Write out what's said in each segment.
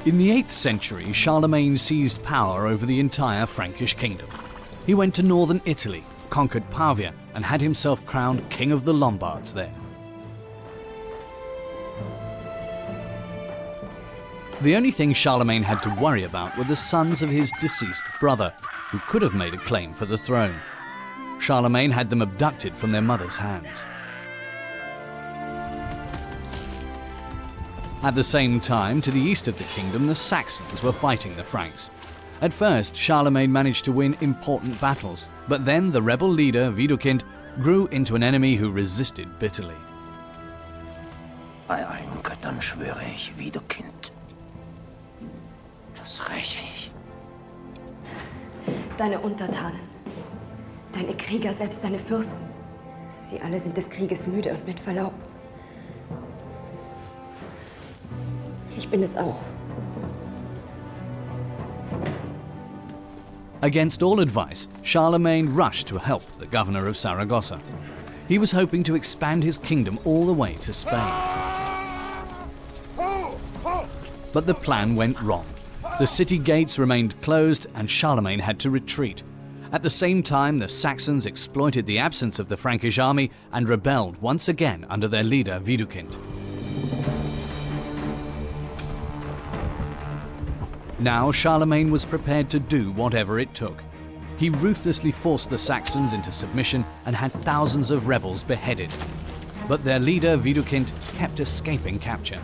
In the 8th century, Charlemagne seized power over the entire Frankish kingdom. He went to northern Italy, conquered Pavia, and had himself crowned King of the Lombards there. The only thing Charlemagne had to worry about were the sons of his deceased brother, who could have made a claim for the throne. Charlemagne had them abducted from their mother's hands. At the same time, to the east of the kingdom, the Saxons were fighting the Franks. At first, Charlemagne managed to win important battles, but then the rebel leader, Widukind, grew into an enemy who resisted bitterly. Bei allen Göttern schwöre ich, Widukind. Das räche ich. Deine Untertanen, deine Krieger, selbst deine Fürsten. Sie alle sind des Krieges müde und mit Verlaub. Ich bin es auch. Against all advice, Charlemagne rushed to help the governor of Saragossa. He was hoping to expand his kingdom all the way to Spain. But the plan went wrong. The city gates remained closed and Charlemagne had to retreat. At the same time, the Saxons exploited the absence of the Frankish army and rebelled once again under their leader Widukind. Now Charlemagne was prepared to do whatever it took. He ruthlessly forced the Saxons into submission and had thousands of rebels beheaded. But their leader Widukind kept escaping capture.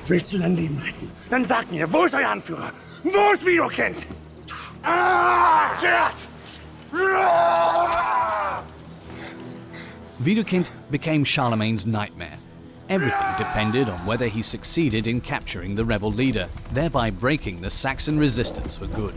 Willst du dein Leben retten? Dann sag mir, wo ist euer Anführer? Wo ist Widukind? Widukind became Charlemagne's nightmare. Everything depended on whether he succeeded in capturing the rebel leader, thereby breaking the Saxon resistance for good.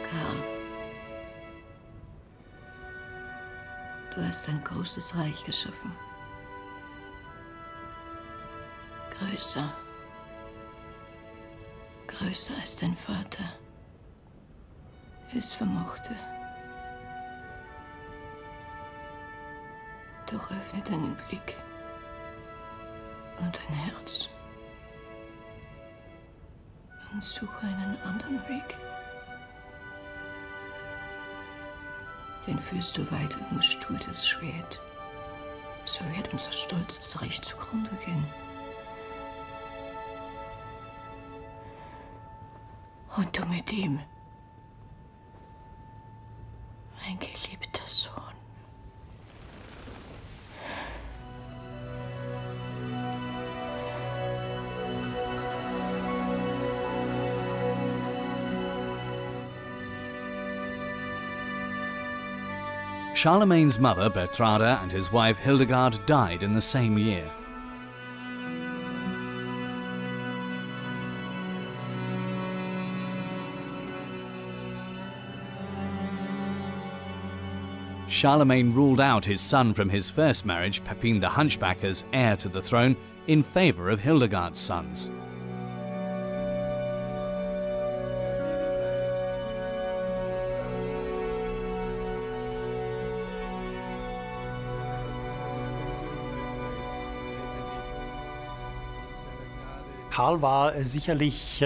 Karl, du hast ein großes Reich geschaffen. Größer als dein Vater es vermochte. Doch öffne deinen Blick und dein Herz und suche einen anderen Weg. Den führst du weit und nur stuhl das Schwert. So wird unser stolzes Reich zugrunde gehen. Und du mit ihm, mein geliebter Sohn. Charlemagne's mother, Bertrada, and his wife, Hildegard, died in the same year. Charlemagne ruled out his son from his first marriage, Pepin the Hunchback, as heir to the throne, in favor of Hildegard's sons. Karl war sicherlich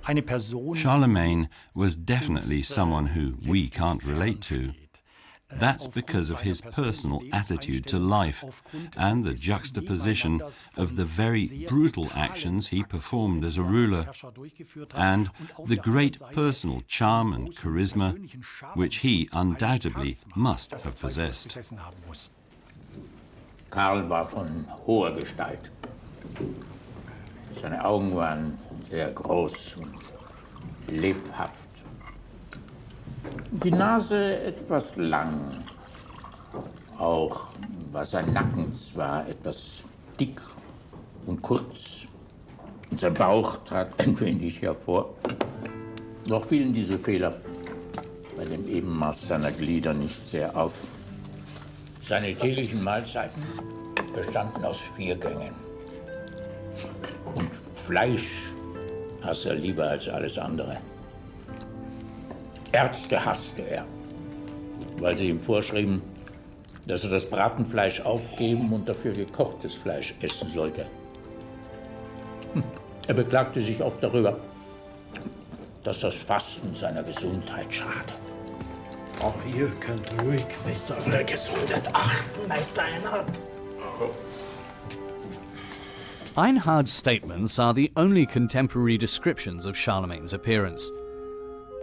eine Person. Charlemagne was definitely someone who we can't relate to. That's because of his personal attitude to life and the juxtaposition of the very brutal actions he performed as a ruler and the great personal charm and charisma which he undoubtedly must have possessed. Karl war von hoher Gestalt. Seine Augen waren sehr groß und lebhaft. Die Nase etwas lang. Auch war sein Nacken zwar etwas dick und kurz. Und sein Bauch trat ein wenig hervor. Doch fielen diese Fehler bei dem Ebenmaß seiner Glieder nicht sehr auf. Seine täglichen Mahlzeiten bestanden aus 4 Gängen. Und Fleisch aß er lieber als alles andere. Ärzte hasste er, weil sie ihm vorschrieben, dass er das Bratenfleisch aufgeben und dafür gekochtes Fleisch essen sollte. Er beklagte sich oft darüber, dass das Fasten seiner Gesundheit schade. Auch ihr könnt ruhig besser auf eure Gesundheit achten, Meister Einhard. Einhard's statements are the only contemporary descriptions of Charlemagne's appearance.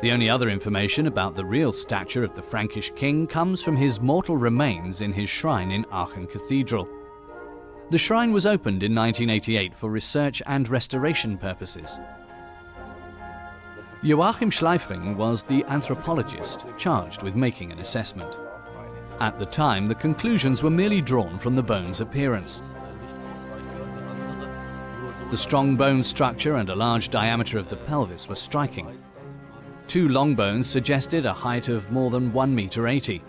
The only other information about the real stature of the Frankish king comes from his mortal remains in his shrine in Aachen Cathedral. The shrine was opened in 1988 for research and restoration purposes. Joachim Schleifring was the anthropologist charged with making an assessment. At the time, the conclusions were merely drawn from the bone's appearance. The strong bone structure and a large diameter of the pelvis were striking. 2 long bones suggested a height of more than 1 meter 80.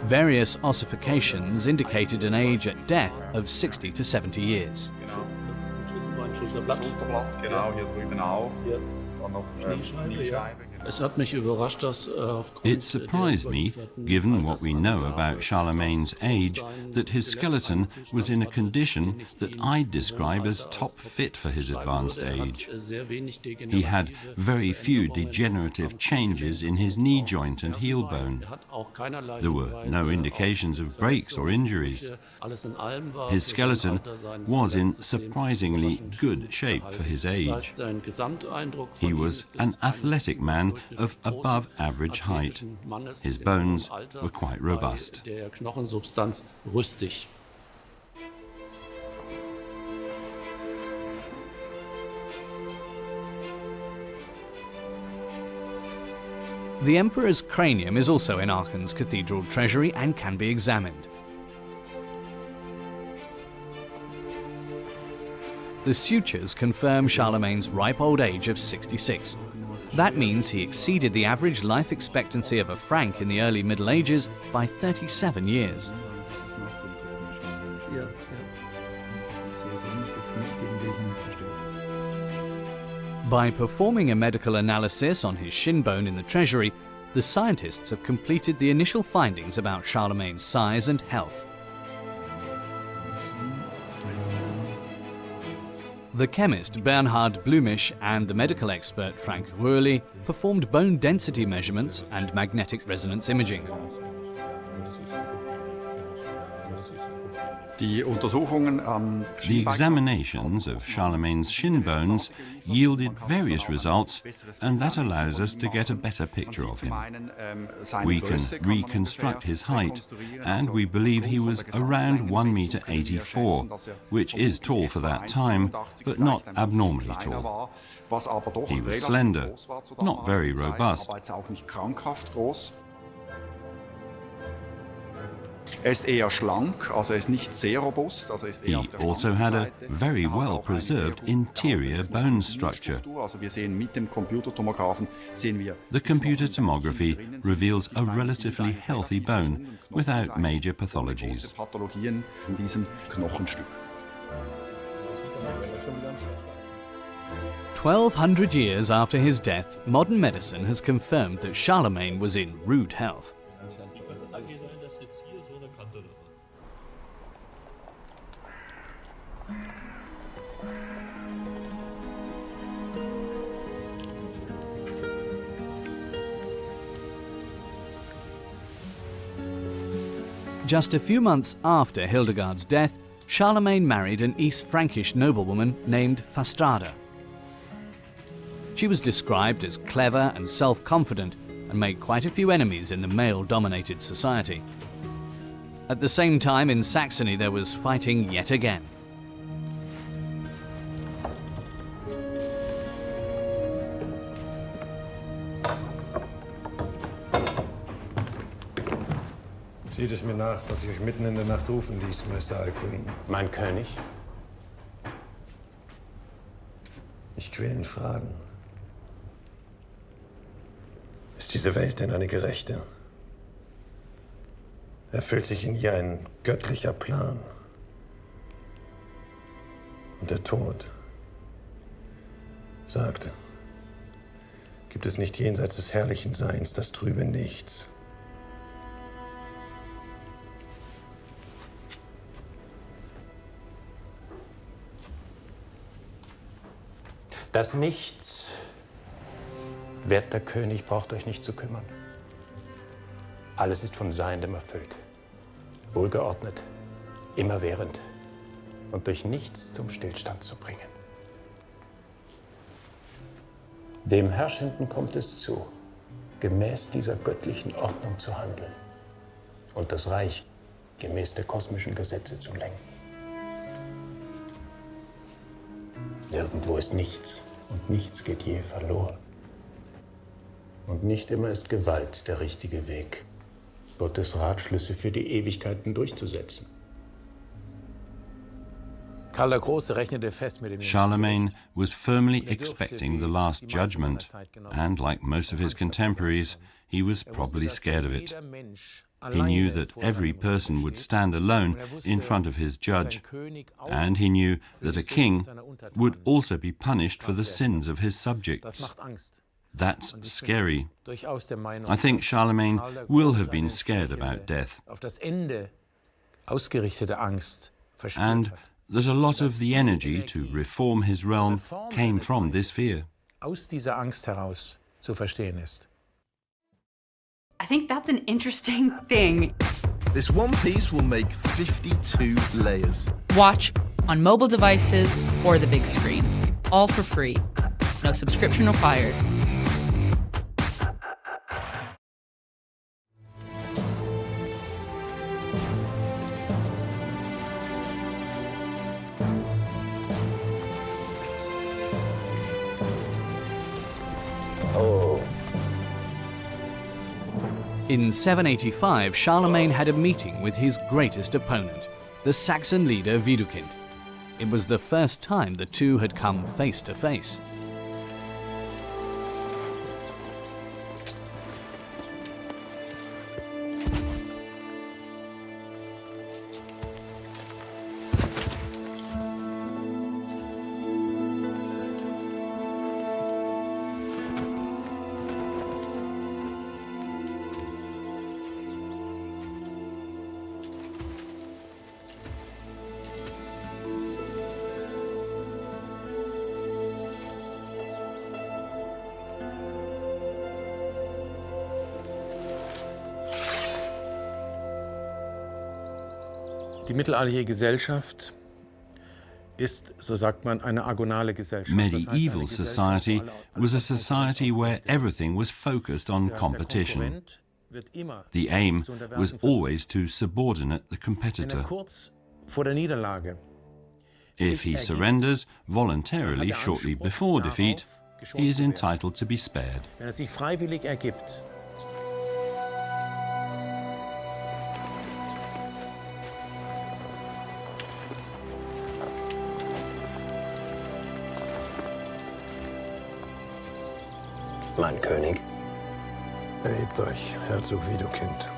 Various ossifications indicated an age at death of 60 to 70 years. Schulterblatt, genau, hier drüben auch. Und noch Kniescheibe. It surprised me, given what we know about Charlemagne's age, that his skeleton was in a condition that I'd describe as top fit for his advanced age. He had very few degenerative changes in his knee joint and heel bone. There were no indications of breaks or injuries. His skeleton was in surprisingly good shape for his age. He was an athletic man of above average height. His bones were quite robust. The emperor's cranium is also in Aachen's cathedral treasury and can be examined. The sutures confirm Charlemagne's ripe old age of 66. That means he exceeded the average life expectancy of a Frank in the early Middle Ages by 37 years. By performing a medical analysis on his shin bone in the treasury, the scientists have completed the initial findings about Charlemagne's size and health. The chemist Bernhard Blumisch and the medical expert Frank Röhrli performed bone density measurements and magnetic resonance imaging. The examinations of Charlemagne's shin bones yielded various results, and that allows us to get a better picture of him. We can reconstruct his height, and we believe he was around 1 meter 84, which is tall for that time, but not abnormally tall. He was slender, not very robust. He also had a very well preserved interior bone structure. The computer tomography reveals a relatively healthy bone without major pathologies. 1,200 years after his death, modern medicine has confirmed that Charlemagne was in rude health. Just a few months after Hildegard's death, Charlemagne married an East Frankish noblewoman named Fastrada. She was described as clever and self-confident and made quite a few enemies in the male-dominated society. At the same time, in Saxony there was fighting yet again. Seht es mir nach, dass ich euch mitten in der Nacht rufen ließ, Meister Alcuin. Mein König? Ich will ihn fragen. Ist diese Welt denn eine gerechte? Erfüllt sich in ihr ein göttlicher Plan? Und der Tod? Sagte, gibt es nicht jenseits des herrlichen Seins das trübe Nichts? Das Nichts, werter König, braucht euch nicht zu kümmern. Alles ist von Seiendem erfüllt, wohlgeordnet, immerwährend und durch nichts zum Stillstand zu bringen. Dem Herrschenden kommt es zu, gemäß dieser göttlichen Ordnung zu handeln und das Reich gemäß der kosmischen Gesetze zu lenken. Nirgendwo ist nichts und nichts geht je verloren. Und nicht immer ist Gewalt der richtige Weg, Gottes Ratschlüsse für die Ewigkeiten durchzusetzen. Karl der Große rechnete fest mit dem Charlemagne was firmly expecting the Last Judgment, and like most of his contemporaries, he was probably scared of it. He knew that every person would stand alone in front of his judge, and he knew that a king would also be punished for the sins of his subjects. That's scary. I think Charlemagne will have been scared about death, and that a lot of the energy to reform his realm came from this fear. I think that's an interesting thing. This one piece will make 52 layers. Watch on mobile devices or the big screen. All for free. No subscription required. In 785, Charlemagne had a meeting with his greatest opponent, the Saxon leader Widukind. It was the first time the two had come face to face. Die mittelalterliche Gesellschaft ist, so sagt man, eine agonale Gesellschaft. Medieval society was a society where everything was focused on competition. The aim was always to subordinate the competitor. If he surrenders voluntarily shortly before defeat, he is entitled to be spared. Wenn sich freiwillig ergibt, Mein König. Erhebt euch, Herzog Widukind.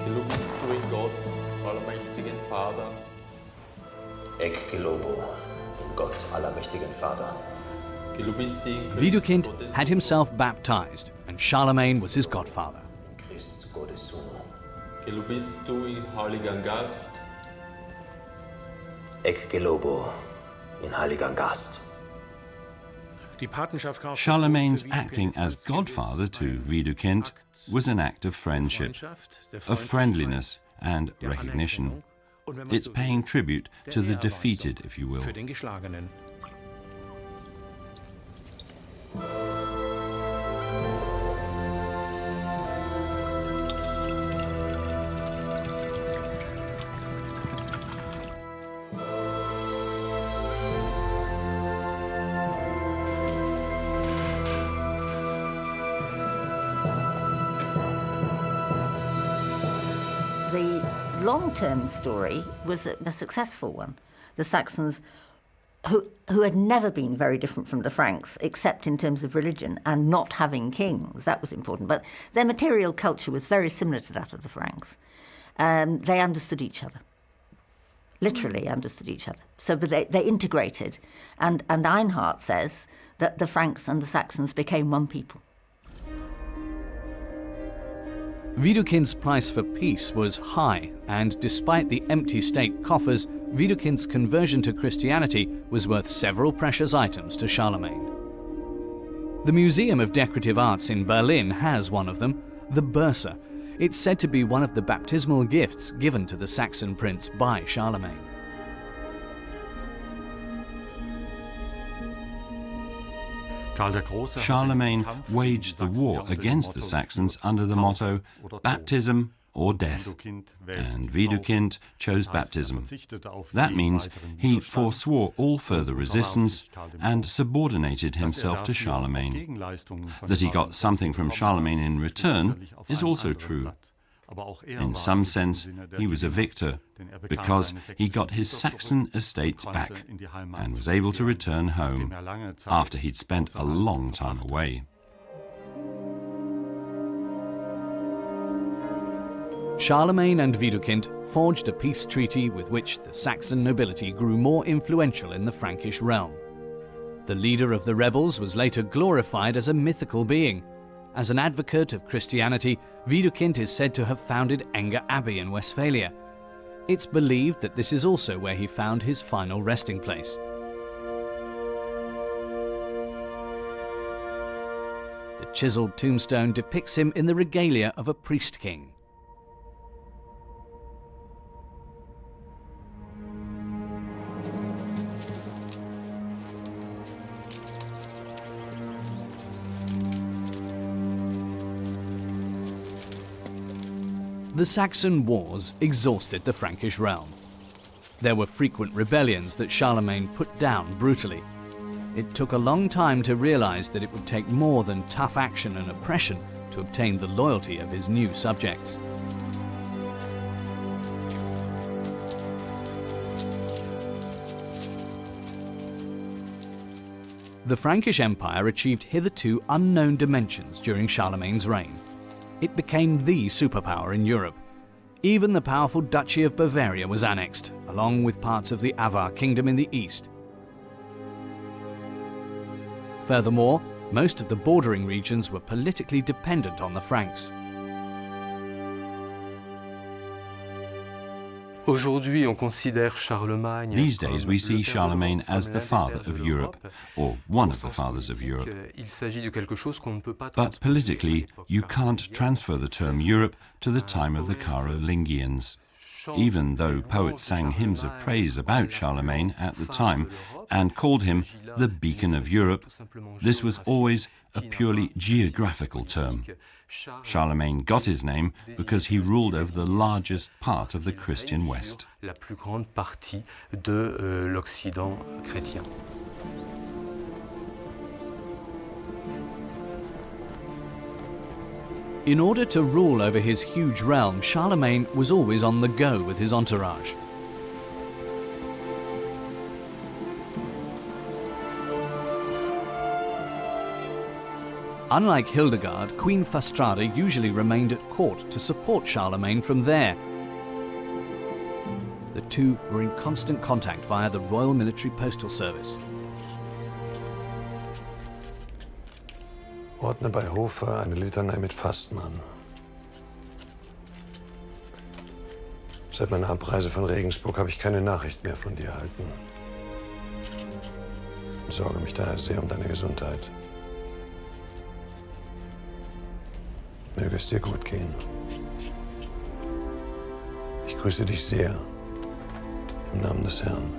Gelobst du in Gott, allmächtigen Vater? Ec gelobo in Gott, allermächtigen Vater. Widukind had himself baptized, and Charlemagne was his godfather. Gelobst du in Heiligen Geist? Ec gelobo in heiliger Gast. Charlemagne's acting as godfather to Widukind was an act of friendship, of friendliness and recognition. It's paying tribute to the defeated, if you will. The long-term story was a successful one. The Saxons, who had never been very different from the Franks, except in terms of religion and not having kings, that was important. But their material culture was very similar to that of the Franks. They understood each other, literally understood each other. So but they integrated, and Einhard says that the Franks and the Saxons became one people. Widukind's price for peace was high, and despite the empty state coffers, Widukind's conversion to Christianity was worth several precious items to Charlemagne. The Museum of Decorative Arts in Berlin has one of them, the Bursa. It's said to be one of the baptismal gifts given to the Saxon prince by Charlemagne. Charlemagne waged the war against the Saxons under the motto, baptism or death, and Widukind chose baptism. That means he forswore all further resistance and subordinated himself to Charlemagne. That he got something from Charlemagne in return is also true. In some sense, he was a victor, because he got his Saxon estates back and was able to return home after he'd spent a long time away. Charlemagne and Widukind forged a peace treaty with which the Saxon nobility grew more influential in the Frankish realm. The leader of the rebels was later glorified as a mythical being. As an advocate of Christianity, Widukind is said to have founded Enger Abbey in Westphalia. It's believed that this is also where he found his final resting place. The chiseled tombstone depicts him in the regalia of a priest-king. The Saxon wars exhausted the Frankish realm. There were frequent rebellions that Charlemagne put down brutally. It took a long time to realize that it would take more than tough action and oppression to obtain the loyalty of his new subjects. The Frankish Empire achieved hitherto unknown dimensions during Charlemagne's reign. It became the superpower in Europe. Even the powerful Duchy of Bavaria was annexed, along with parts of the Avar kingdom in the east. Furthermore, most of the bordering regions were politically dependent on the Franks. These days we see Charlemagne as the father of Europe, or one of the fathers of Europe. But politically, you can't transfer the term Europe to the time of the Carolingians. Even though poets sang hymns of praise about Charlemagne at the time and called him the beacon of Europe, this was always a purely geographical term. Charlemagne got his name because he ruled over the largest part of the Christian West. In order to rule over his huge realm, Charlemagne was always on the go with his entourage. Unlike Hildegard, Queen Fastrada usually remained at court to support Charlemagne from there. The two were in constant contact via the Royal Military Postal Service. Ordne bei Hofer eine Litanei mit Fasten an. Seit meiner Abreise von Regensburg habe ich keine Nachricht mehr von dir erhalten. Ich sorge mich daher sehr um deine Gesundheit. Möge es dir gut gehen. Ich grüße dich sehr. Im Namen des Herrn.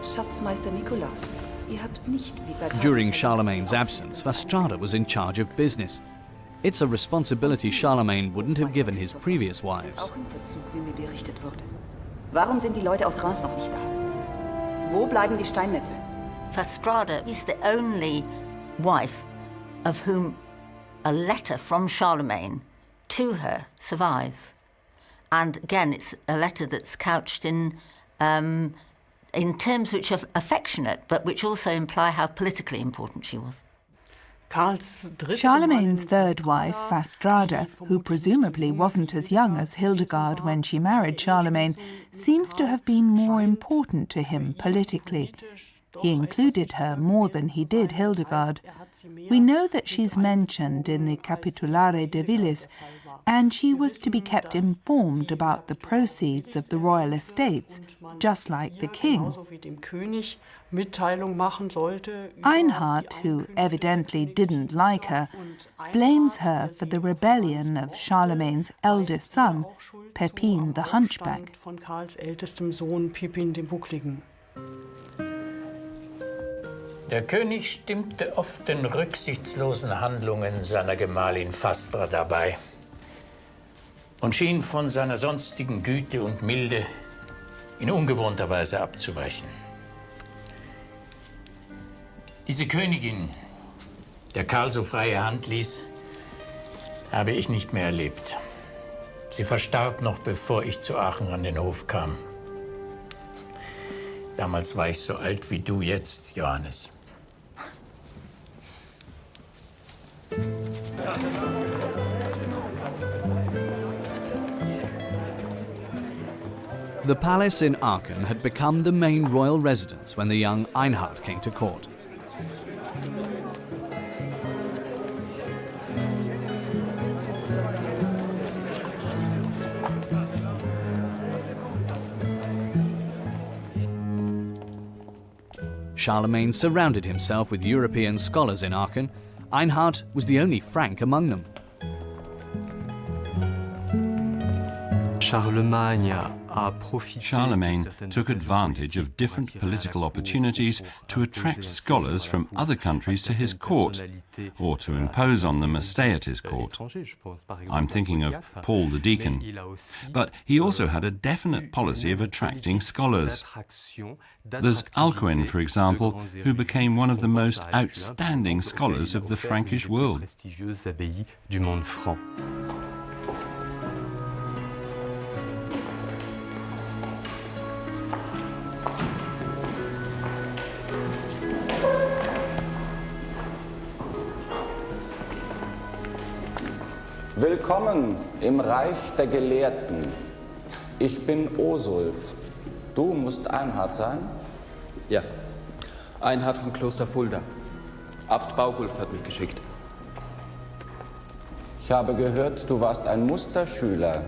Schatzmeister Nikolaus, ihr habt nicht wie seit During Charlemagne's absence, Fastrada was in charge of business. It's a responsibility Charlemagne wouldn't have given his previous wives. Auch in Verzug, wie mir berichtet wurde. Warum sind die Leute aus Reims noch nicht da? Wo bleiben die Steinmetze? Fastrada is the only wife of whom a letter from Charlemagne to her survives. And again, it's a letter that's couched in terms which are affectionate, but which also imply how politically important she was. Charlemagne's third wife, Fastrada, who presumably wasn't as young as Hildegard when she married Charlemagne, seems to have been more important to him politically. He included her more than he did Hildegard. We know that she's mentioned in the Capitulare de Villis, and she was to be kept informed about the proceeds of the royal estates, just like the king. Einhard, who evidently didn't like her, blames her for the rebellion of Charlemagne's eldest son, Pepin the Hunchback. Der König stimmte oft den rücksichtslosen Handlungen seiner Gemahlin Fastrada bei und schien von seiner sonstigen Güte und Milde in ungewohnter Weise abzuweichen. Diese Königin, der Karl so freie Hand ließ, habe ich nicht mehr erlebt. Sie verstarb noch, bevor ich zu Aachen an den Hof kam. Damals war ich so alt wie du jetzt, Johannes. The palace in Aachen had become the main royal residence when the young Einhard came to court. Charlemagne surrounded himself with European scholars in Aachen. Einhard was the only Frank among them. Charlemagne took advantage of different political opportunities to attract scholars from other countries to his court, or to impose on them a stay at his court. I'm thinking of Paul the Deacon. But he also had a definite policy of attracting scholars. There's Alcuin, for example, who became one of the most outstanding scholars of the Frankish world. Willkommen im Reich der Gelehrten. Ich bin Osulf. Du musst Einhard sein? Ja, Einhard vom Kloster Fulda. Abt Baugulf hat mich geschickt. Ich habe gehört, du warst ein Musterschüler.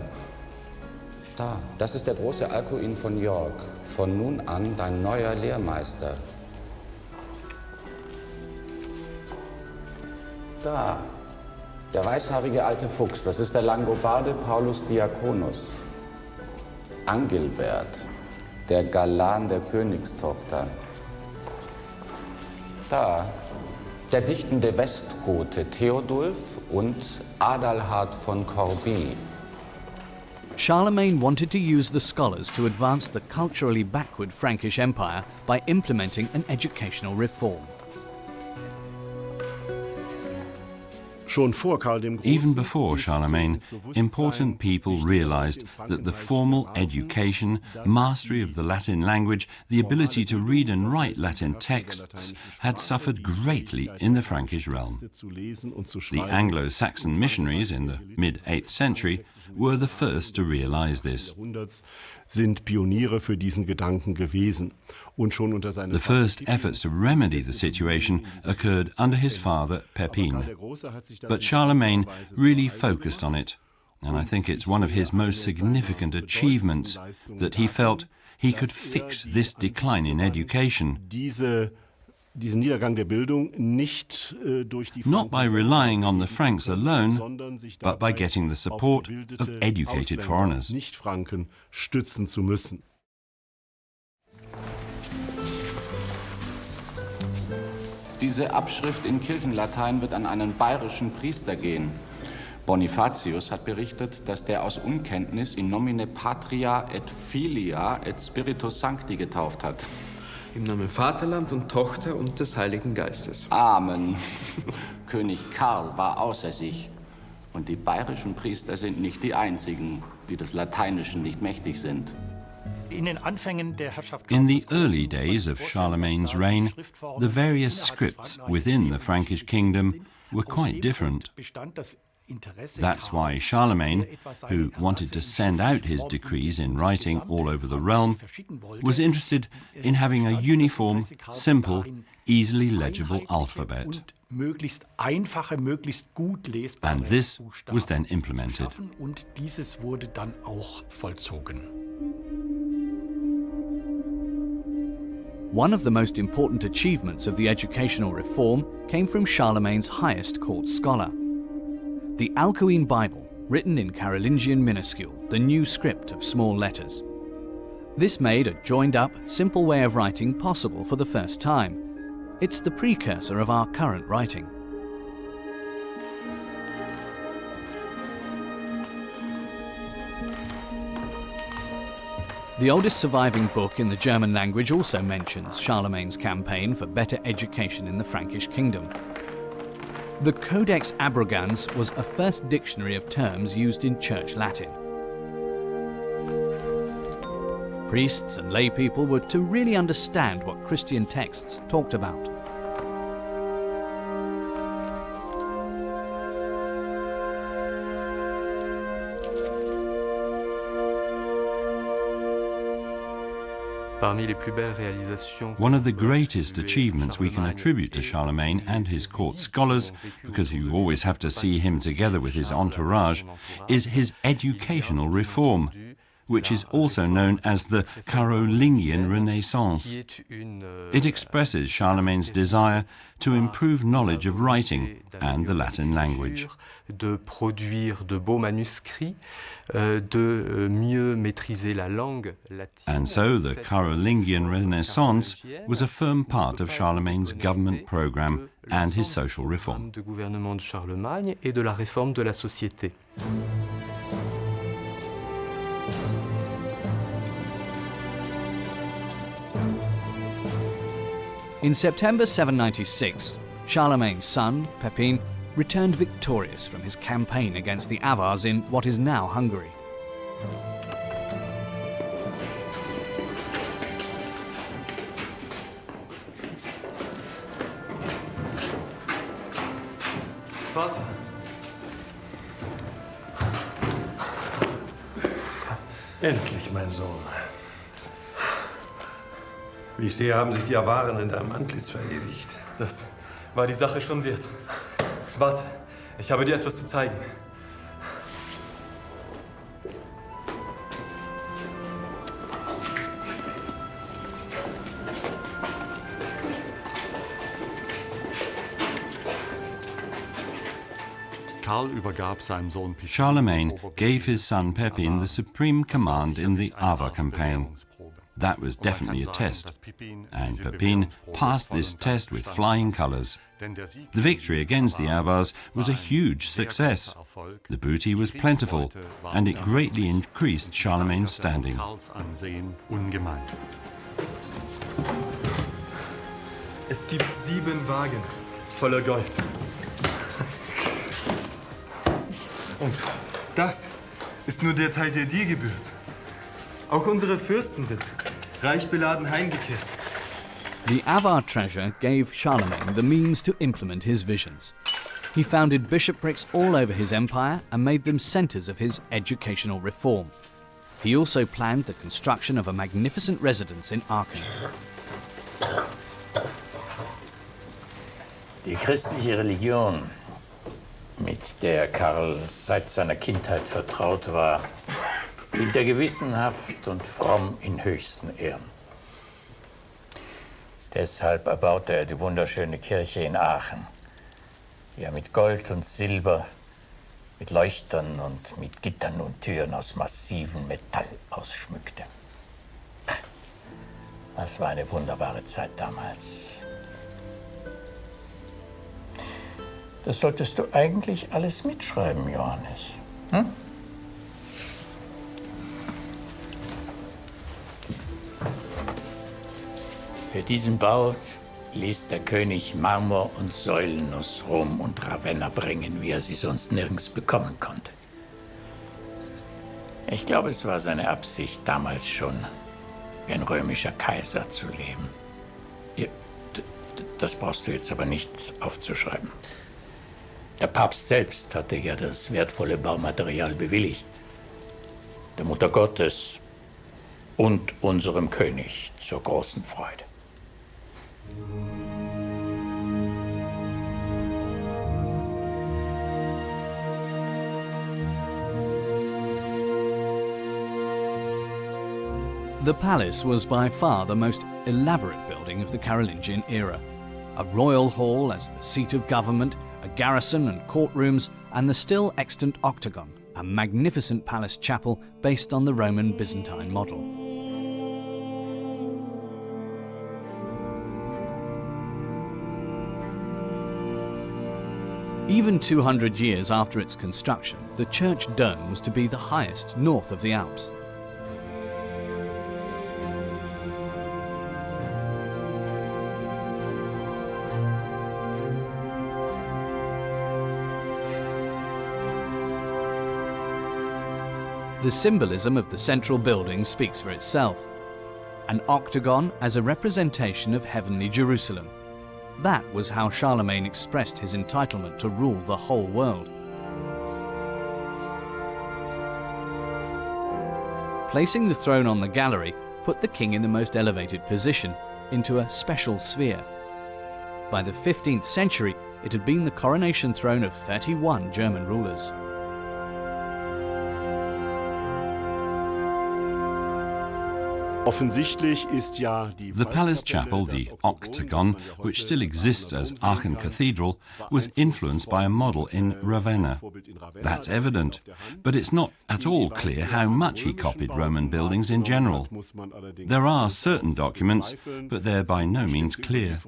Da, das ist der große Alcuin von York. Von nun an dein neuer Lehrmeister. Da, der weißhaarige alte Fuchs, das ist der Langobarde Paulus Diaconus. Angilbert, der Galan der Königstochter. Da, der dichtende Westgote Theodulf und Adalhard von Corbie. Charlemagne wanted to use the scholars to advance the culturally backward Frankish Empire by implementing an educational reform. Even before Charlemagne, important people realized that the formal education, mastery of the Latin language, the ability to read and write Latin texts had suffered greatly in the Frankish realm. The Anglo-Saxon missionaries in the mid-8th century were the first to realize this. Sind Pioniere für diesen Gedanken gewesen. Und schon unter seinem The first efforts to remedy the situation occurred under his father Pepin, but Charlemagne really focused on it, and I think it's one of his most significant achievements that he felt he could fix this decline in education, not by relying on the Franks alone, but by getting the support of educated foreigners. Diese Abschrift in Kirchenlatein wird an einen bayerischen Priester gehen. Bonifatius hat berichtet, dass der aus Unkenntnis in nomine patria et filia et spiritus sancti getauft hat. Im Namen Vaterland und Tochter und des Heiligen Geistes. Amen. König Karl war außer sich. Und die bayerischen Priester sind nicht die einzigen, die des Lateinischen nicht mächtig sind. In the early days of Charlemagne's reign, the various scripts within the Frankish kingdom were quite different. That's why Charlemagne, who wanted to send out his decrees in writing all over the realm, was interested in having a uniform, simple, easily legible alphabet. And this was then implemented. One of the most important achievements of the educational reform came from Charlemagne's highest court scholar. The Alcuin Bible, written in Carolingian minuscule, the new script of small letters. This made a joined-up, simple way of writing possible for the first time. It's the precursor of our current writing. The oldest surviving book in the German language also mentions Charlemagne's campaign for better education in the Frankish kingdom. The Codex Abrogans was a first dictionary of terms used in Church Latin. Priests and lay people were to really understand what Christian texts talked about. One of the greatest achievements we can attribute to Charlemagne and his court scholars, because you always have to see him together with his entourage, is his educational reform, which is also known as the Carolingian Renaissance. It expresses Charlemagne's desire to improve knowledge of writing and the Latin language. De produire de beaux manuscrits, de mieux maîtriser la langue latine. And so the Carolingian Renaissance was a firm part of Charlemagne's government program and his social reform. De gouvernement de Charlemagne et de la réforme de la société. In September 796, Charlemagne's son, Pepin, returned victorious from his campaign against the Avars in what is now Hungary. Vater. Endlich, mein Sohn. Wie ich sehe, haben sich die Awaren in deinem Antlitz verewigt. Das war die Sache schon wert. Warte, ich habe dir etwas zu zeigen. Charlemagne gave his son Pepin the supreme command in the Avar campaign. That was definitely a test, and Pepin passed this test with flying colours. The victory against the Avars was a huge success. The booty was plentiful, and it greatly increased Charlemagne's standing. Es gibt 7 Wagen voller Gold. Und das ist nur der Teil, der dir gebührt. Auch unsere Fürsten sind reich beladen heimgekehrt. The Avar treasure gave Charlemagne the means to implement his visions. He founded bishoprics all over his empire and made them centers of his educational reform. He also planned the construction of a magnificent residence in Aachen. Die christliche Religion mit der Karl seit seiner Kindheit vertraut war, hielt er gewissenhaft und fromm in höchsten Ehren. Deshalb erbaute er die wunderschöne Kirche in Aachen, die er mit Gold und Silber, mit Leuchtern und mit Gittern und Türen aus massivem Metall ausschmückte. Das war eine wunderbare Zeit damals. Das solltest du eigentlich alles mitschreiben, Johannes. Hm? Für diesen Bau ließ der König Marmor und Säulen aus Rom und Ravenna bringen, wie er sie sonst nirgends bekommen konnte. Ich glaube, es war seine Absicht, damals schon wie ein römischer Kaiser zu leben. Ja, das brauchst du jetzt aber nicht aufzuschreiben. Der Papst selbst hatte ja das wertvolle Baumaterial bewilligt. Der Mutter Gottes und unserem König zur großen Freude. The palace was by far the most elaborate building of the Carolingian era. A royal hall as the seat of government, a garrison and courtrooms, and the still extant octagon, a magnificent palace chapel based on the Roman Byzantine model. Even 200 years after its construction, the church dome was to be the highest north of the Alps. The symbolism of the central building speaks for itself. An octagon as a representation of heavenly Jerusalem. That was how Charlemagne expressed his entitlement to rule the whole world. Placing the throne on the gallery put the king in the most elevated position, into a special sphere. By the 15th century, it had been the coronation throne of 31 German rulers. The palace chapel, the octagon, which still exists as Aachen Cathedral, was influenced by a model in Ravenna. That's evident, but it's not at all clear how much he copied Roman buildings in general. There are certain documents, but they're by no means clear.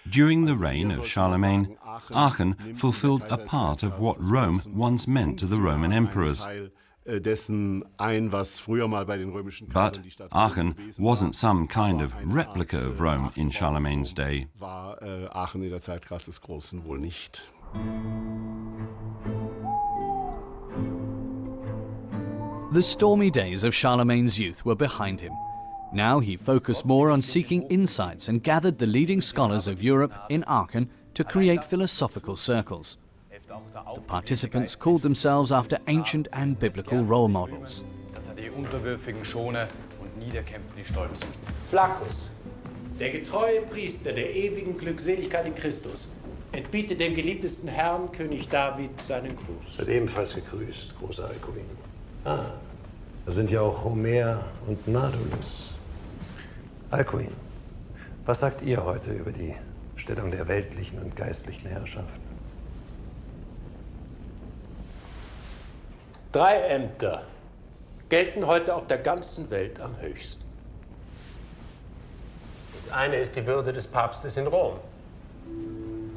During the reign of Charlemagne, Aachen fulfilled a part of what Rome once meant to the Roman emperors. But Aachen wasn't some kind of replica of Rome in Charlemagne's day. The stormy days of Charlemagne's youth were behind him. Now he focused more on seeking insights and gathered the leading scholars of Europe in Aachen to create philosophical circles. The participants called themselves after ancient and biblical role models. Flaccus, der getreue Priester der ewigen Glückseligkeit in Christus, entbietet dem geliebtesten Herrn, König David, seinen Gruß. Wird ebenfalls gegrüßt, großer Alcuin. Ah, da sind ja auch Homer und Nadulus. Alcuin, was sagt ihr heute über die Stellung der weltlichen und geistlichen Herrschaften? 3 Ämter gelten heute auf der ganzen Welt am höchsten. Das eine ist die Würde des Papstes in Rom.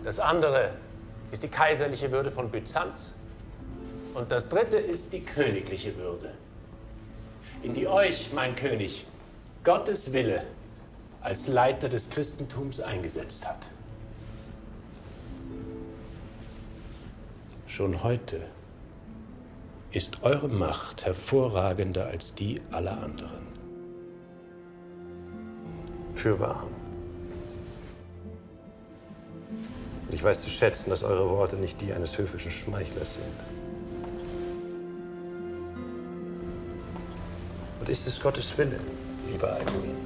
Das andere ist die kaiserliche Würde von Byzanz. Und das dritte ist die königliche Würde, in die euch, mein König, Gottes Wille als Leiter des Christentums eingesetzt hat. Schon heute ist eure Macht hervorragender als die aller anderen. Fürwahr. Und ich weiß zu schätzen, dass eure Worte nicht die eines höfischen Schmeichlers sind. Und ist es Gottes Wille, lieber Alcuin,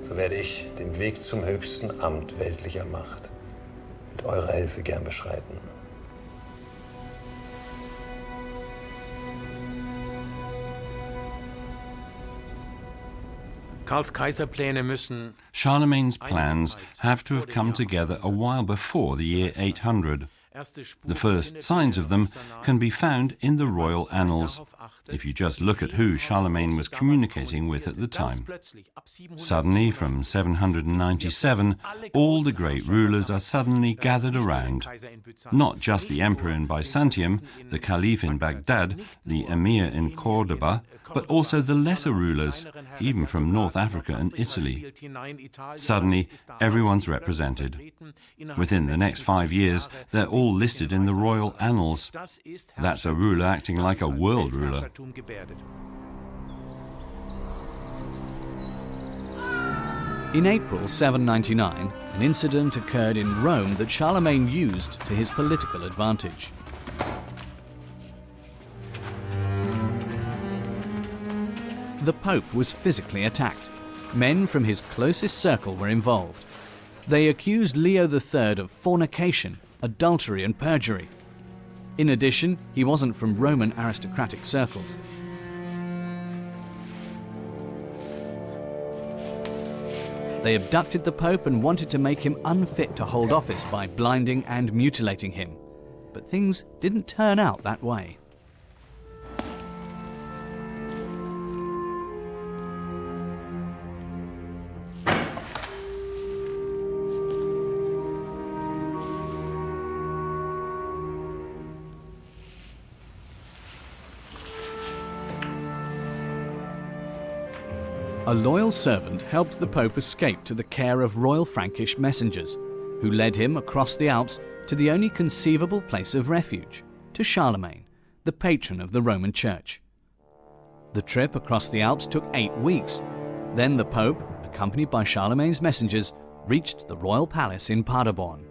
so werde ich den Weg zum höchsten Amt weltlicher Macht mit eurer Hilfe gern beschreiten. Charlemagne's plans have to have come together a while before the year 800. The first signs of them can be found in the royal annals, if you just look at who Charlemagne was communicating with at the time. Suddenly, from 797, all the great rulers are suddenly gathered around. Not just the emperor in Byzantium, the caliph in Baghdad, the emir in Cordoba, but also the lesser rulers, even from North Africa and Italy. Suddenly, everyone's represented. Within the next 5 years, they're all listed in the royal annals. That's a ruler acting like a world ruler. In April 799, an incident occurred in Rome that Charlemagne used to his political advantage. The Pope was physically attacked. Men from his closest circle were involved. They accused Leo III of fornication, adultery and perjury. In addition, he wasn't from Roman aristocratic circles. They abducted the Pope and wanted to make him unfit to hold office by blinding and mutilating him. But things didn't turn out that way. A loyal servant helped the Pope escape to the care of royal Frankish messengers, who led him across the Alps to the only conceivable place of refuge, to Charlemagne, the patron of the Roman Church. The trip across the Alps took 8 weeks. Then the Pope, accompanied by Charlemagne's messengers, reached the royal palace in Paderborn.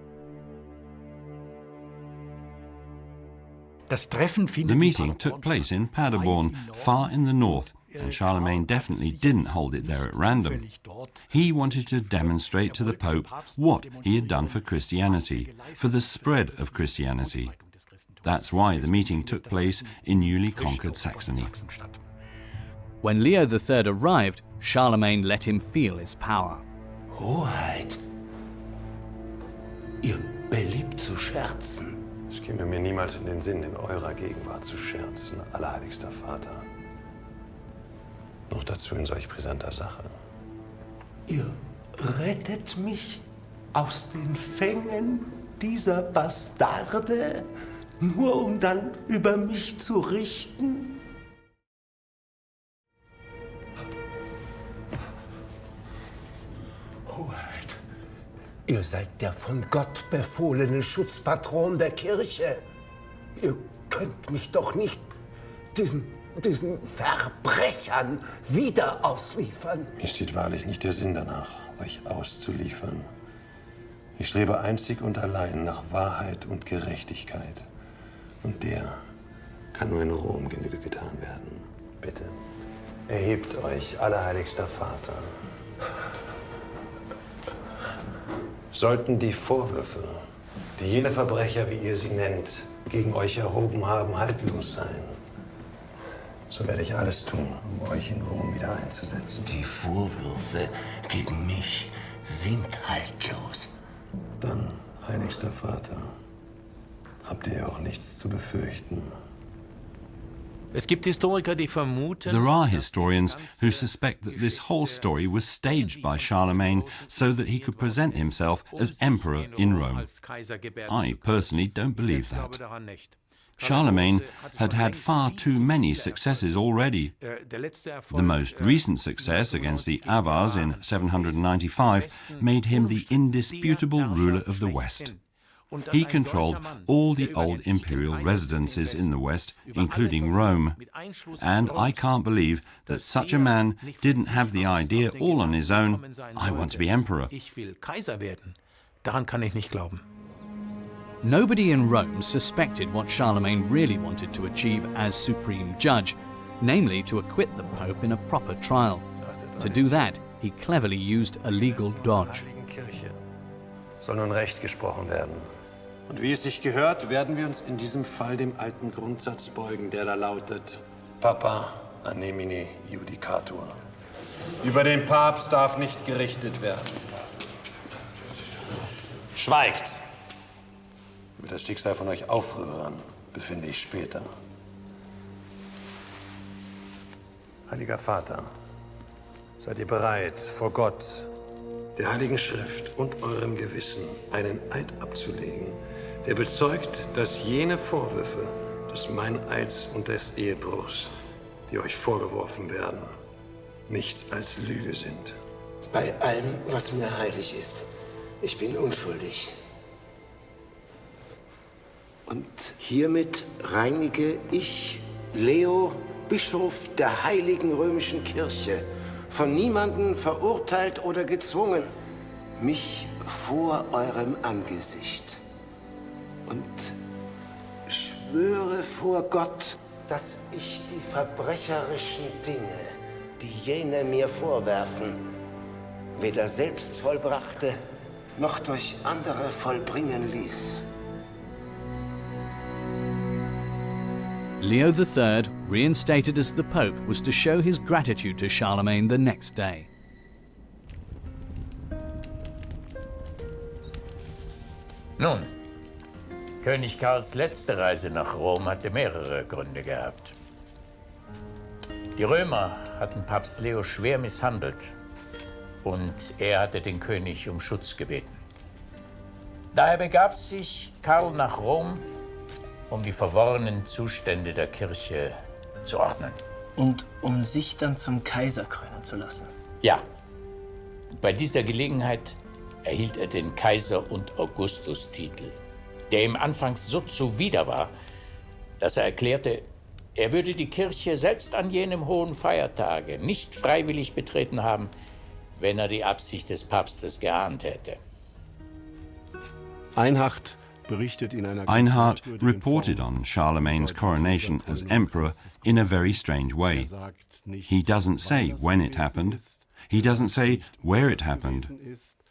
The meeting took place in Paderborn, far in the north, and Charlemagne definitely didn't hold it there at random. He wanted to demonstrate to the Pope what he had done for Christianity, for the spread of Christianity. That's why the meeting took place in newly conquered Saxony. When Leo III arrived, Charlemagne let him feel his power. Hoheit, ihr beliebt zu scherzen. Es käme mir niemals in den Sinn, in eurer Gegenwart zu scherzen, allerheiligster Vater. Noch dazu in solch brisanter Sache. Ihr rettet mich aus den Fängen dieser Bastarde, nur um dann über mich zu richten? Hoheit, ihr seid der von Gott befohlene Schutzpatron der Kirche. Ihr könnt mich doch nicht diesen Verbrechern wieder ausliefern. Mir steht wahrlich nicht der Sinn danach, euch auszuliefern. Ich strebe einzig und allein nach Wahrheit und Gerechtigkeit. Und der kann nur in Rom Genüge getan werden. Bitte, erhebt euch, allerheiligster Vater. Sollten die Vorwürfe, die jene Verbrecher, wie ihr sie nennt, gegen euch erhoben haben, haltlos sein, so werde ich alles tun, um euch in Rom wieder einzusetzen. Die Vorwürfe gegen mich sind haltlos. Dann, heiligster Vater, habt ihr auch nichts zu befürchten. There are historians who suspect that this whole story was staged by Charlemagne so that he could present himself as emperor in Rome. I personally don't believe that. Charlemagne had had far too many successes already. The most recent success against the Avars in 795 made him the indisputable ruler of the West. He controlled all the old imperial residences in the West, including Rome. And I can't believe that such a man didn't have the idea all on his own, I want to be emperor. Nobody in Rome suspected what Charlemagne really wanted to achieve as supreme judge, namely to acquit the Pope in a proper trial. To do that, he cleverly used a legal dodge. Soll nun Recht gesprochen werden. Und wie es sich gehört, werden wir uns in diesem Fall dem alten Grundsatz beugen, der da lautet: Papa anemine judicatur. Über den Papst darf nicht gerichtet werden. Schweigt! Über das Schicksal von euch Aufrührern befinde ich später. Heiliger Vater, seid ihr bereit, vor Gott, der Heiligen Schrift und eurem Gewissen einen Eid abzulegen, der bezeugt, dass jene Vorwürfe des Meineids und des Ehebruchs, die euch vorgeworfen werden, nichts als Lüge sind? Bei allem, was mir heilig ist, ich bin unschuldig. Und hiermit reinige ich, Leo, Bischof der Heiligen Römischen Kirche, von niemandem verurteilt oder gezwungen, mich vor eurem Angesicht. Und schwöre vor Gott, dass ich die verbrecherischen Dinge, die jene mir vorwerfen, weder selbst vollbrachte, noch durch andere vollbringen ließ. Leo III, reinstated as the Pope, was to show his gratitude to Charlemagne the next day. Nun, König Karls letzte Reise nach Rom hatte mehrere Gründe gehabt. Die Römer hatten Papst Leo schwer misshandelt und er hatte den König um Schutz gebeten. Daher begab sich Karl nach Rom, um die verworrenen Zustände der Kirche zu ordnen. Und um sich dann zum Kaiser krönen zu lassen. Ja. Bei dieser Gelegenheit erhielt er den Kaiser- und Augustus-Titel, der ihm anfangs so zuwider war, dass er erklärte, er würde die Kirche selbst an jenem hohen Feiertage nicht freiwillig betreten haben, wenn er die Absicht des Papstes geahnt hätte. Einhard reported on Charlemagne's coronation as emperor in a very strange way. He doesn't say when it happened. He doesn't say where it happened.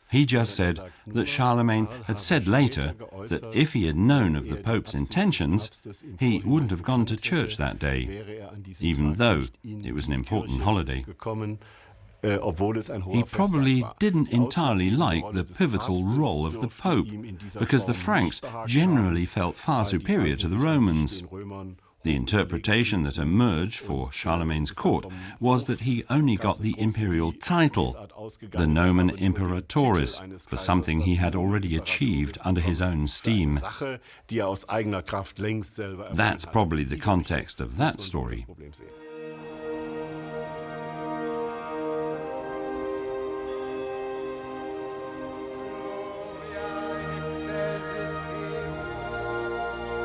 He just said that Charlemagne had said later that if he had known of the Pope's intentions, he wouldn't have gone to church that day, even though it was an important holiday. He probably didn't entirely like the pivotal role of the Pope, because the Franks generally felt far superior to the Romans. The interpretation that emerged for Charlemagne's court was that he only got the imperial title, the nomen imperatoris, for something he had already achieved under his own steam. That's probably the context of that story.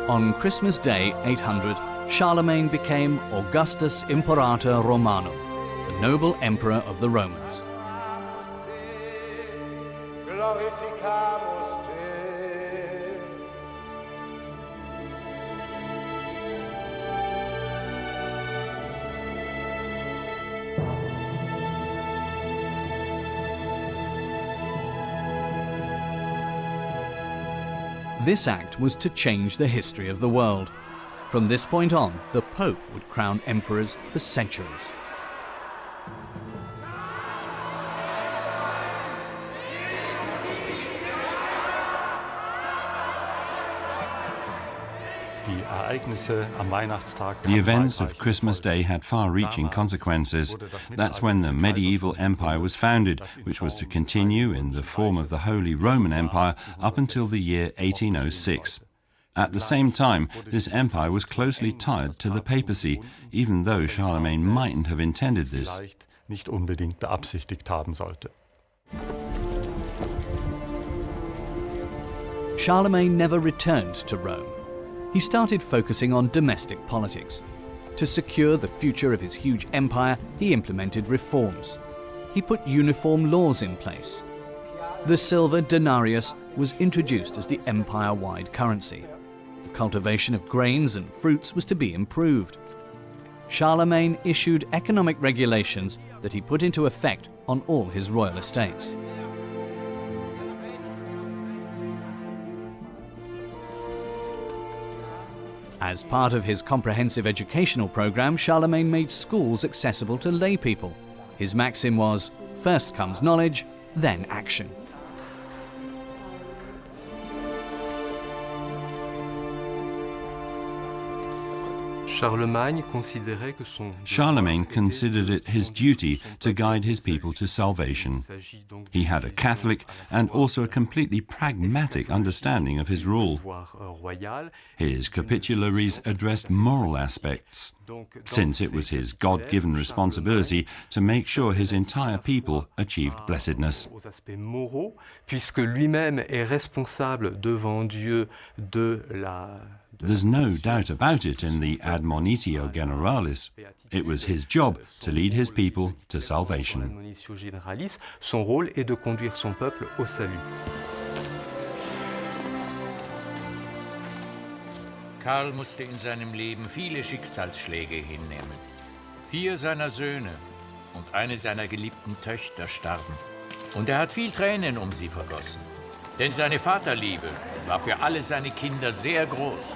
On Christmas Day 800, Charlemagne became Augustus Imperator Romanum, the noble emperor of the Romans. This act was to change the history of the world. From this point on, the Pope would crown emperors for centuries. The events of Christmas Day had far-reaching consequences. That's when the medieval empire was founded, which was to continue in the form of the Holy Roman Empire up until the year 1806. At the same time, this empire was closely tied to the papacy, even though Charlemagne mightn't have intended this. Charlemagne never returned to Rome. He started focusing on domestic politics. To secure the future of his huge empire, he implemented reforms. He put uniform laws in place. The silver denarius was introduced as the empire-wide currency. The cultivation of grains and fruits was to be improved. Charlemagne issued economic regulations that he put into effect on all his royal estates. As part of his comprehensive educational program, Charlemagne made schools accessible to lay people. His maxim was, first comes knowledge, then action. Charlemagne considered it his duty to guide his people to salvation. He had a Catholic and also a completely pragmatic understanding of his rule. His capitularies addressed moral aspects, since it was his God-given responsibility to make sure his entire people achieved blessedness. There's no doubt about it in the Admonitio Generalis. It was his job to lead his people to salvation. Son rôle est de conduire son peuple au salut. Karl musste in seinem Leben viele Schicksalsschläge hinnehmen. 4 seiner Söhne und eine seiner geliebten Töchter starben. Und er hat viel Tränen um sie vergossen. Denn seine Vaterliebe war für alle seine Kinder sehr groß.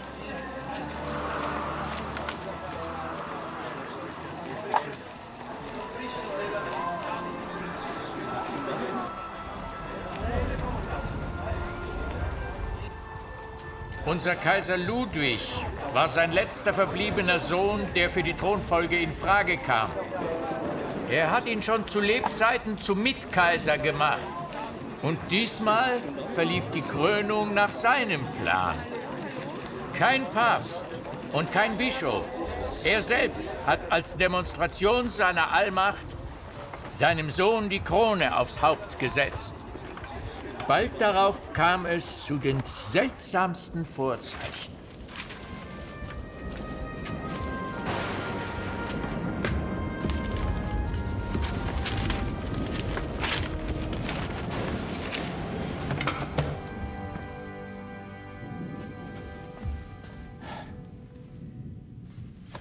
Unser Kaiser Ludwig war sein letzter verbliebener Sohn, der für die Thronfolge in Frage kam. Er hat ihn schon zu Lebzeiten zum Mitkaiser gemacht. Und diesmal verlief die Krönung nach seinem Plan. Kein Papst und kein Bischof. Er selbst hat als Demonstration seiner Allmacht seinem Sohn die Krone aufs Haupt gesetzt. Bald darauf kam es zu den seltsamsten Vorzeichen.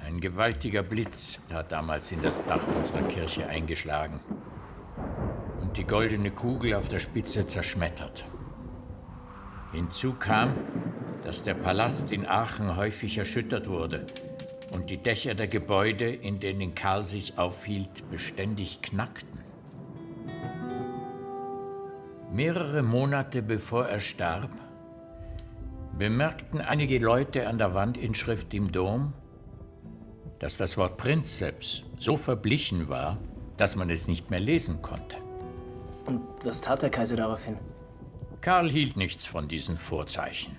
Ein gewaltiger Blitz hat damals in das Dach unserer Kirche eingeschlagen und die goldene Kugel auf der Spitze zerschmettert. Hinzu kam, dass der Palast in Aachen häufig erschüttert wurde und die Dächer der Gebäude, in denen Karl sich aufhielt, beständig knackten. Mehrere Monate bevor er starb, bemerkten einige Leute an der Wandinschrift im Dom, dass das Wort Prinzeps so verblichen war, dass man es nicht mehr lesen konnte. Und was tat der Kaiser daraufhin? Karl hielt nichts von diesen Vorzeichen.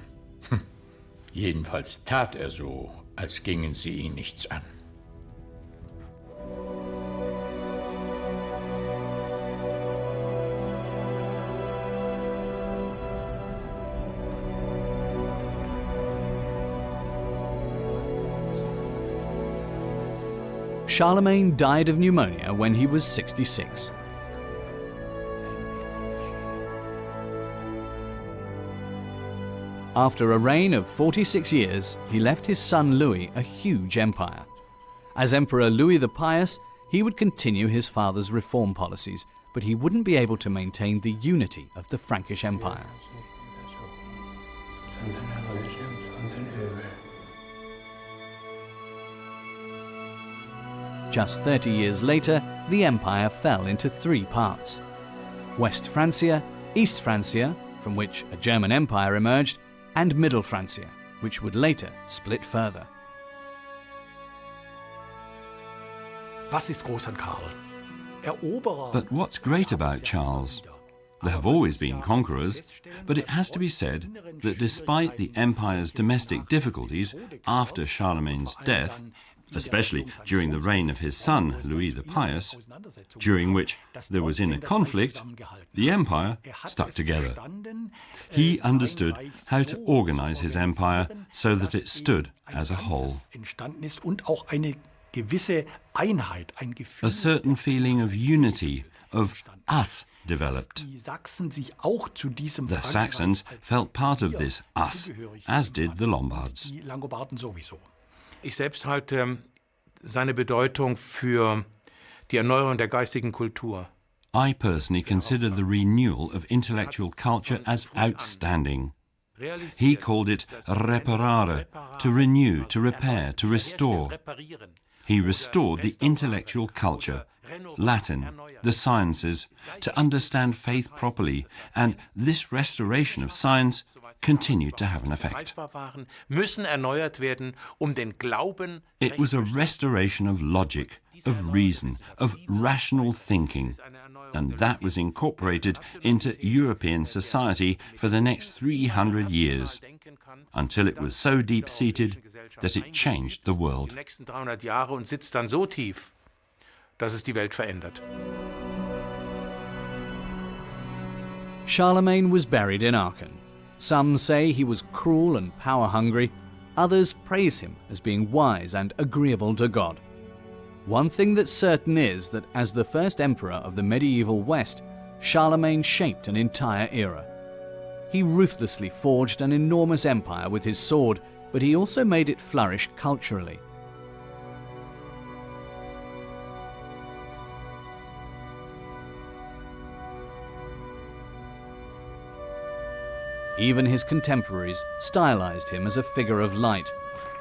Jedenfalls tat er so, als gingen sie ihn nichts an. Charlemagne died of pneumonia when he was 66. After a reign of 46 years, he left his son Louis a huge empire. As Emperor Louis the Pious, he would continue his father's reform policies, but he wouldn't be able to maintain the unity of the Frankish Empire. Just 30 years later, the empire fell into 3 parts. West Francia, East Francia, from which a German empire emerged, and Middle Francia, which would later split further. Was ist groß an Karl? But what's great about Charles? There have always been conquerors, but it has to be said that despite the empire's domestic difficulties after Charlemagne's death, especially during the reign of his son, Louis the Pious, during which there was inner conflict, the empire stuck together. He understood how to organize his empire so that it stood as a whole. A certain feeling of unity, of us, developed. The Saxons felt part of this us, as did the Lombards. Ich selbst halte seine Bedeutung für die Erneuerung der geistigen Kultur. I personally consider the renewal of intellectual culture as outstanding. He called it reparare, to renew, to repair, to restore. He restored the intellectual culture, Latin, the sciences, to understand faith properly, and this restoration of science continued to have an effect. It was a restoration of logic, of reason, of rational thinking, and that was incorporated into European society for the next 300 years, until it was so deep-seated that it changed the world. Charlemagne was buried in Aachen. Some say he was cruel and power-hungry, others praise him as being wise and agreeable to God. One thing that's certain is that as the first emperor of the medieval West, Charlemagne shaped an entire era. He ruthlessly forged an enormous empire with his sword, but he also made it flourish culturally. Even his contemporaries stylized him as a figure of light,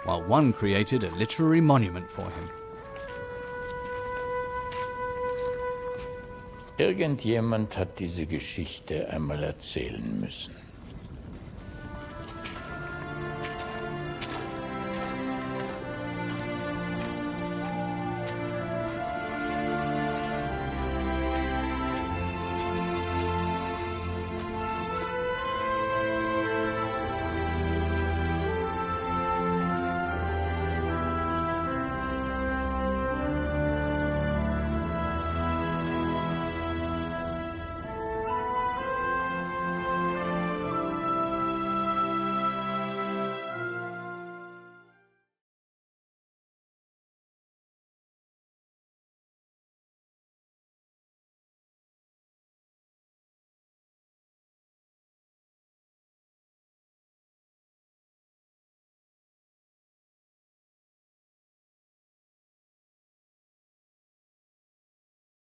while one created a literary monument for him. Irgendjemand hat diese Geschichte einmal erzählen müssen.